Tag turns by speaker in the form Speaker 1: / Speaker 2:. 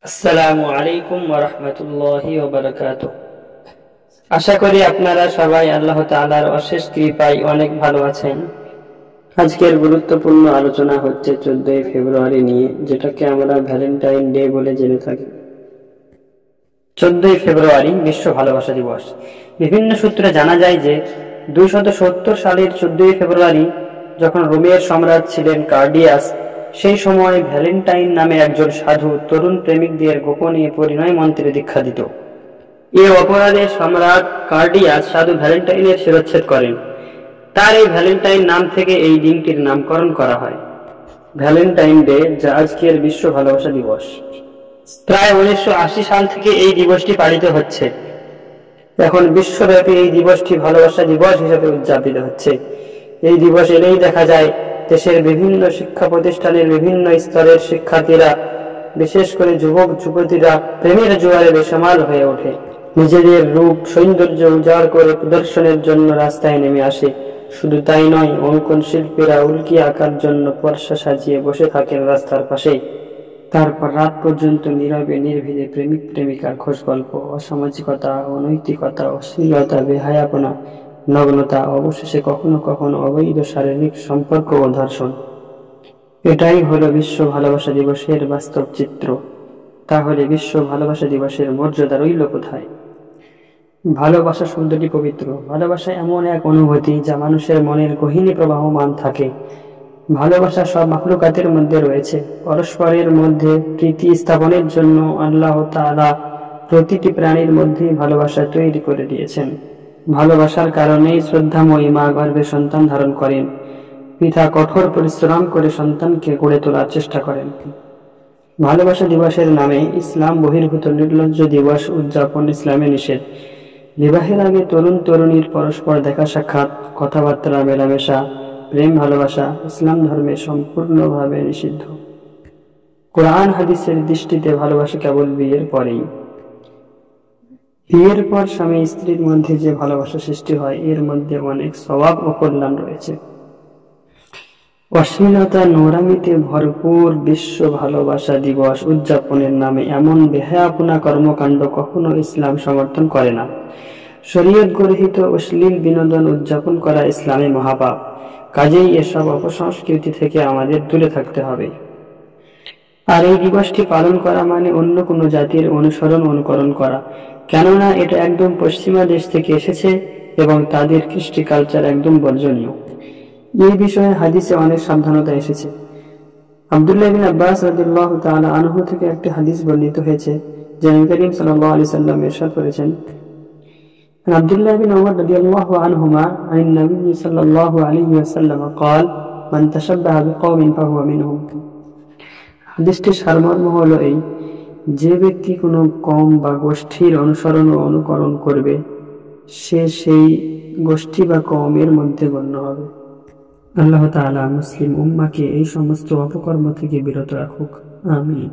Speaker 1: আসসালামু আলাইকুম ওয়া রাহমাতুল্লাহি ওয়া বারাকাতুহু। আশা করি আপনারা সবাই আল্লাহ তাআলার অশেষ কৃপায় অনেক ভালো আছেন। আজকের গুরুত্বপূর্ণ আলোচনা হচ্ছে 14 ফেব্রুয়ারি নিয়ে, যেটাকে আমরা ভ্যালেন্টাইন ডে বলে জেনে থাকি। 14 ফেব্রুয়ারি বিশ্ব ভালোবাসা দিবস। বিভিন্ন সূত্রে জানা যায় যে 270 সালের 14 ফেব্রুয়ারি যখন রোমের সম্রাট ছিলেন কার্ডিয়াস, সেই সময় ভ্যালেন্টাইন নামে একজন সাধু তরুণ প্রেমিকদের গোপনে পরিণয় মন্ত্রে দীক্ষা দিত। এ অপরাধে সম্রাট কার্ডিয়াস সাধু ভ্যালেন্টাইনের শিরচ্ছেদ করেন। তার এই ভ্যালেন্টাইন নাম থেকে এই দিনটির নামকরণ করা হয় ভ্যালেন্টাইন ডে, যা আজকের বিশ্ব ভালোবাসা দিবস। প্রায় 1980 সাল থেকে এই দিবসটি পালিত হচ্ছে। এখন বিশ্বব্যাপী এই দিবসটি ভালোবাসা দিবস হিসেবে উদযাপিত হচ্ছে। এই দিবস এলেই দেখা যায় দেশের বিভিন্ন শিক্ষা প্রতিষ্ঠানের বিভিন্ন স্তরের শিক্ষার্থীরা, বিশেষ করে যুবক যুবতীরা প্রেমের জোয়ারে বেসামাল হয়ে ওঠে। নিজেদের রূপ সৌন্দর্য উজাড় করে প্রদর্শনের জন্য রাস্তায় নেমে আসে। শুধু তাই নয়, অঙ্কন শিল্পীরা উল্কি আঁকার জন্য পর্ষা সাজিয়ে বসে থাকেন রাস্তার পাশেই। তারপর রাত পর্যন্ত নীরবে নির্ভীদে প্রেমিক প্রেমিকার খোঁজ গল্প, অসামাজিকতা, অনৈতিকতা, অশ্লীলতা, বেহায়াপনা, নগ্নতা, অবশেষে কখনো কখনো অবৈধ শারীরিক সম্পর্ক ও ধর্ষণ। এটাই হলো বিশ্ব ভালোবাসা দিবসের বাস্তব চিত্র। তাহলে বিশ্ব ভালোবাসা দিবসের মর্যাদা রইল কোথায়? ভালোবাসা শব্দটি পবিত্র। ভালোবাসা এমন এক অনুভূতি যা মানুষের মনের গহীনে প্রবাহমান থাকে। ভালোবাসা সব মাখলুকাতের মধ্যে রয়েছে। পরস্পরের মধ্যে প্রীতি স্থাপনের জন্য আল্লাহ তাআলা প্রতিটি প্রাণীর মধ্যে ভালোবাসা তৈরি করে দিয়েছেন। ভালোবাসার কারণেই শ্রদ্ধাময়ী মা গর্ভে সন্তান ধারণ করেন। পিতা কঠোর পরিশ্রম করে সন্তানকে গড়ে তোলার চেষ্টা করেন। ভালোবাসা দিবসের নামে ইসলাম বহির্ভূত নির্লজ্জ দিবস উদযাপন ইসলামে নিষেধ। বিবাহের আগে তরুণ তরুণীর পরস্পর দেখা সাক্ষাৎ, কথাবার্তা, মেলামেশা, প্রেম ভালোবাসা ইসলাম ধর্মে সম্পূর্ণভাবে নিষিদ্ধ। কোরআন হাদিসের দৃষ্টিতে ভালোবাসা কেবল বিয়ের পরেই। বিয়ের পর স্বামী স্ত্রীর মধ্যে যে ভালোবাসা সৃষ্টি হয়, এর মধ্যে অনেক সওয়াব ও কল্যাণ রয়েছে। অশ্লীলতা নোংরামিতে ভরপুর বিশ্ব ভালোবাসা দিবস উদযাপনের নামে এমন বেহায়াপনা কর্মকাণ্ড কখনো ইসলাম সমর্থন করে না। শরীয়ত গর্হিত অশ্লীল বিনোদন উদযাপন করা ইসলামে মহাপাপ। কাজেই এসব অপসংস্কৃতি থেকে আমাদের দূরে থাকতে হবে। আর এই দিবসটি পালন করা মানে অন্য কোনো জাতির অনুকরণ করা, কেননা এটা একদম পশ্চিমা দেশ থেকে এসেছে এবং তাদের কৃষ্টি কালচার একদম বর্জনীয়। এই বিষয়ে হাদিসে অনেক সাবধানতা এসেছে। আব্দুল্লাহ বিন আব্বাস রাদিয়াল্লাহু তাআলা আনহু থেকে একটি হাদিস বর্ণিত হয়েছে, যে নবী করিম সাল্লাল্লাহু আলাইহি সাল্লাম ইরশাদ করেছেন, আব্দুল্লাহ বিন ওমর রাদিয়াল্লাহু আনহুমা আন নবী সাল্লাল্লাহু আলাইহি ওয়াসাল্লাম قال মান তাশাব্বাহা বিকওমিন ফাহুয়া মিনহুম। হাদিসটির সারমর্ম হলো এই, যে ব্যক্তি কোনো কওম বা গোষ্ঠীর অনুসরণ ও অনুকরণ করবে, সে সেই গোষ্ঠী বা কওমের মধ্যে গণ্য হবে। আল্লাহ তাআলা মুসলিম উম্মাহকে এই সমস্ত অপকর্ম থেকে বিরত রাখুক। আমিন।